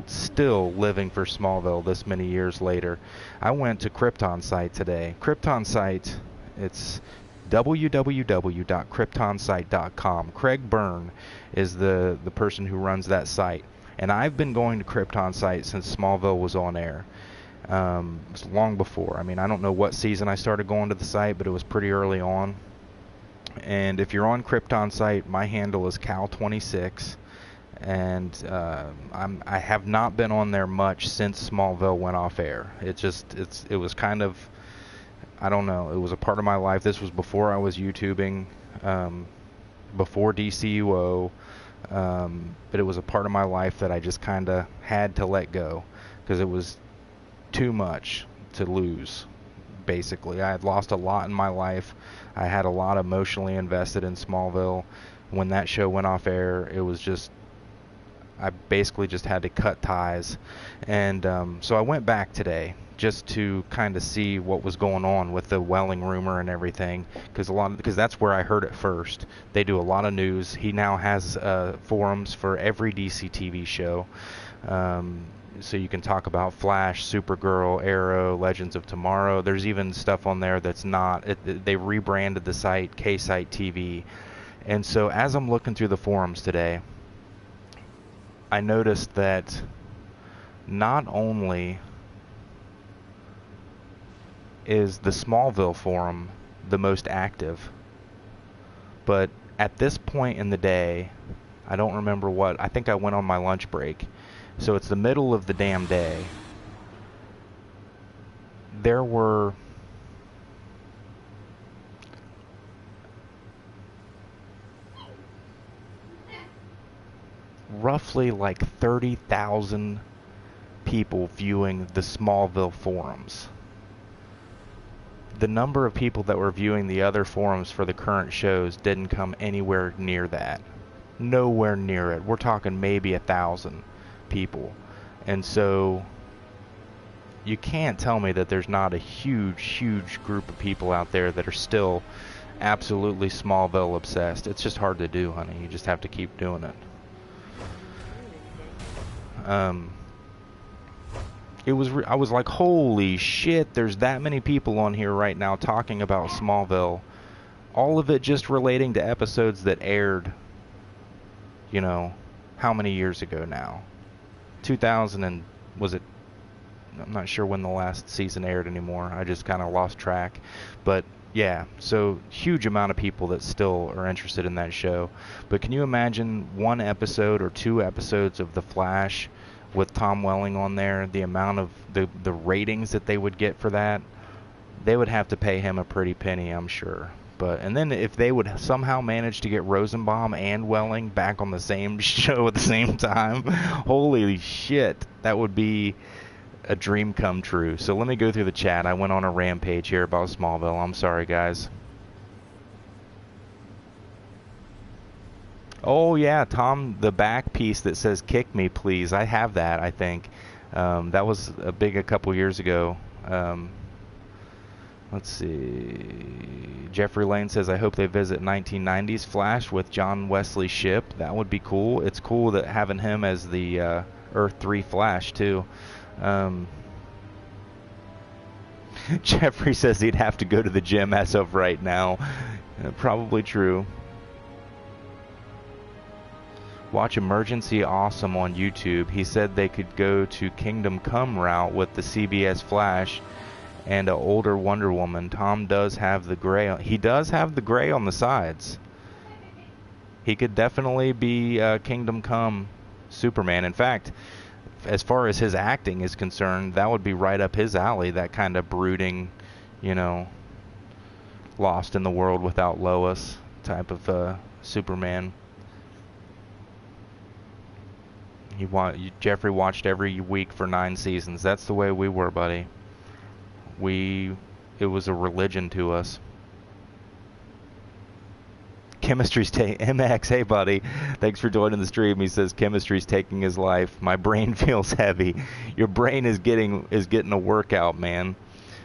still living for Smallville this many years later. I went to Krypton's site today. Krypton's site, it's www.kryptonsite.com. Craig Byrne is the person who runs that site, and I've been going to Krypton's site since Smallville was on air. It's long before. I mean, I don't know what season I started going to the site, but it was pretty early on. And if you're on Krypton's site, my handle is Cal26, and I have not been on there much since Smallville went off air. It was kind of, I don't know. It was a part of my life. This was before I was YouTubing, before DCUO, but it was a part of my life that I just kind of had to let go because it was too much to lose. Basically, I had lost a lot in my life. I had a lot emotionally invested in Smallville. When that show went off air, it was just, I basically just had to cut ties. And so I went back today just to kind of see what was going on with the Welling rumor and everything, because that's where I heard it first. They do a lot of news. He now has forums for every DC TV show. So you can talk about Flash, Supergirl, Arrow, Legends of Tomorrow. There's even stuff on there that's not. They rebranded the site K-Site TV. And so as I'm looking through the forums today, I noticed that not only is the Smallville forum the most active, but at this point in the day, I don't remember what, I think I went on my lunch break. So it's the middle of the damn day. There were roughly like 30,000 people viewing the Smallville forums. The number of people that were viewing the other forums for the current shows didn't come anywhere near that. Nowhere near it. We're talking maybe 1,000 people. And so you can't tell me that there's not a huge group of people out there that are still absolutely Smallville obsessed. It's just hard to do, honey. You just have to keep doing it. I was like, holy shit, there's that many people on here right now talking about Smallville. All of it just relating to episodes that aired, you know, how many years ago now? 2000 and, was it, I'm not sure when the last season aired anymore. I just kind of lost track. But yeah, so huge amount of people that still are interested in that show. But can you imagine one episode or two episodes of The Flash with Tom Welling on there, the amount of the ratings that they would get for that? They would have to pay him a pretty penny, I'm sure. But and then if they would somehow manage to get Rosenbaum and Welling back on the same show at the same time, holy shit, that would be a dream come true. So let me go through the chat. I went on a rampage here about Smallville. I'm sorry, guys. Oh yeah, Tom, the back piece that says "kick me, please." I have that. I think that was a couple years ago. Let's see. Jeffrey Lane says, I hope they visit 1990s Flash with John Wesley Shipp. That would be cool. It's cool that having him as the Earth 3 Flash, too. Jeffrey says he'd have to go to the gym as of right now. Probably true. Watch Emergency Awesome on YouTube. He said they could go to Kingdom Come route with the CBS Flash and an older Wonder Woman. Tom does have the gray. He does have the gray on the sides. He could definitely be Kingdom Come Superman. In fact, as far as his acting is concerned, that would be right up his alley. That kind of brooding, you know, lost in the world without Lois type of Superman. Jeffrey watched every week for 9 seasons. That's the way we were, buddy. It was a religion to us. Chemistry's MX, hey buddy, thanks for joining the stream. He says chemistry's taking his life. My brain feels heavy. Your brain is getting a workout, man.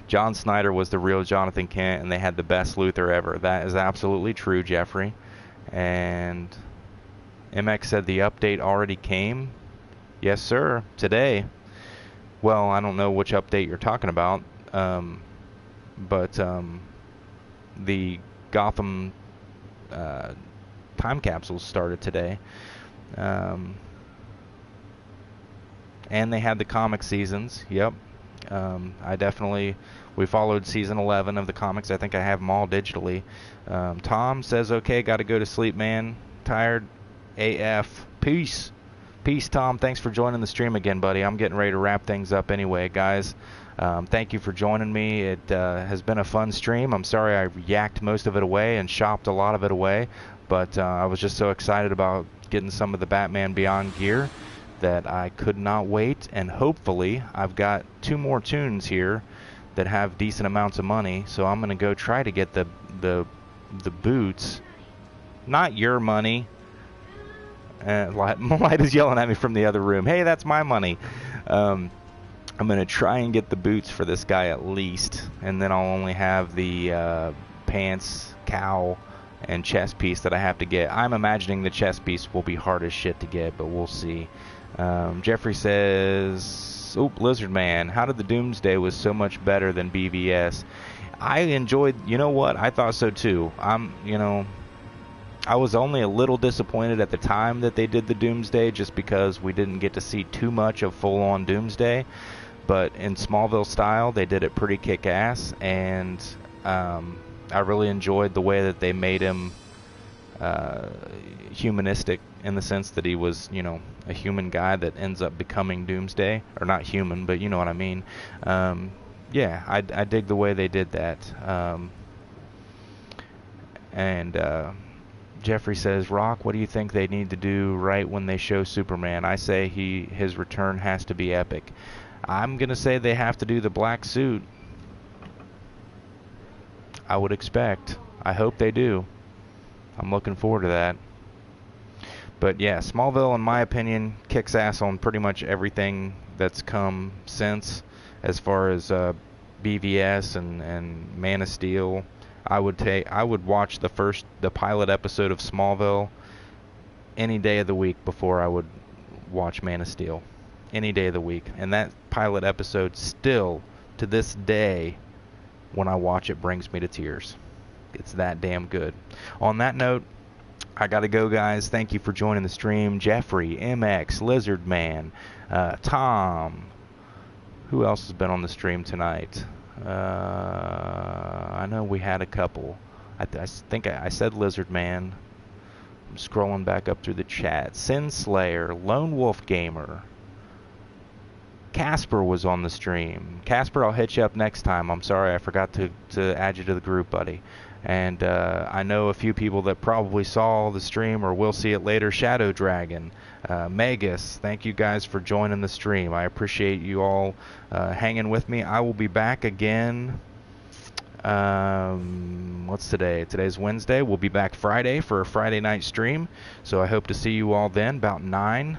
John Snyder was the real Jonathan Kent, and they had the best Luthor ever. That is absolutely true, Jeffrey. And MX said the update already came. Yes, sir. Today. Well, I don't know which update you're talking about. But the Gotham Time Capsules started today. And they had the comic seasons. Yep. We followed season 11 of the comics. I think I have them all digitally. Tom says, okay, got to go to sleep, man. Tired AF. Peace. Peace, Tom. Thanks for joining the stream again, buddy. I'm getting ready to wrap things up anyway, guys. Thank you for joining me. It has been a fun stream. I'm sorry I yacked most of it away and shopped a lot of it away, but I was just so excited about getting some of the Batman Beyond gear that I could not wait, and hopefully I've got 2 more tunes here that have decent amounts of money, so I'm going to go try to get the boots. Not your money. Light is yelling at me from the other room. Hey, that's my money. I'm going to try and get the boots for this guy at least, and then I'll only have the pants, cowl, and chest piece that I have to get. I'm imagining the chest piece will be hard as shit to get, but we'll see. Jeffrey says, oh, Lizard Man, how did the Doomsday was so much better than BVS? I enjoyed, you know what, I thought so too. I was only a little disappointed at the time that they did the Doomsday just because we didn't get to see too much of full-on Doomsday. But in Smallville style, they did it pretty kick-ass, and I really enjoyed the way that they made him humanistic in the sense that he was, a human guy that ends up becoming Doomsday. Or not human, but you know what I mean. Yeah, I dig the way they did that. Jeffrey says, Rock, what do you think they need to do right when they show Superman? I say his return has to be epic. I'm going to say they have to do the black suit. I would expect. I hope they do. I'm looking forward to that. But yeah, Smallville, in my opinion, kicks ass on pretty much everything that's come since, as far as BVS and Man of Steel. I would watch the pilot episode of Smallville any day of the week before I would watch Man of Steel. Any day of the week. And that pilot episode still, to this day, when I watch it, brings me to tears. It's that damn good. On that note, I gotta go, guys. Thank you for joining the stream. Jeffrey, MX, Lizard Man, Tom. Who else has been on the stream tonight? I know we had a couple. I think I said Lizard Man. I'm scrolling back up through the chat. Sin Slayer, Lone Wolf Gamer. Casper was on the stream. Casper, I'll hit you up next time. I'm sorry I forgot to add you to the group, buddy. And I know a few people that probably saw the stream or will see it later. Shadow Dragon, Magus, thank you guys for joining the stream. I appreciate you all hanging with me. I will be back again. What's today? Today's Wednesday. We'll be back Friday for a Friday night stream. So I hope to see you all then, about 9.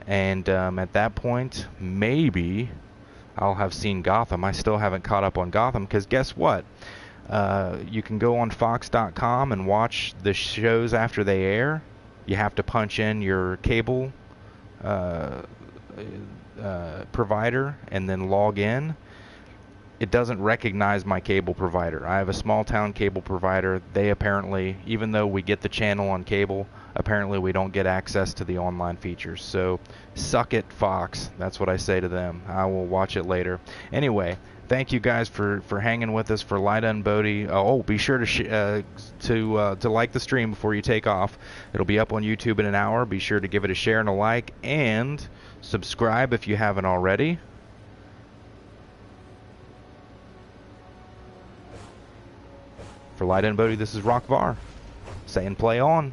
And at that point, maybe I'll have seen Gotham. I still haven't caught up on Gotham because guess what? You can go on Fox.com and watch the shows after they air. You have to punch in your cable provider and then log in. It doesn't recognize my cable provider. I have a small town cable provider. They apparently, even though we get the channel on cable, apparently we don't get access to the online features. So suck it, Fox. That's what I say to them. I will watch it later. Anyway, thank you guys for hanging with us for Lyda and Bodie. Oh, be sure to like the stream before you take off. It'll be up on YouTube in an hour. Be sure to give it a share and a like, and subscribe if you haven't already. For Lyda and Bodie, this is Rock Var saying play on.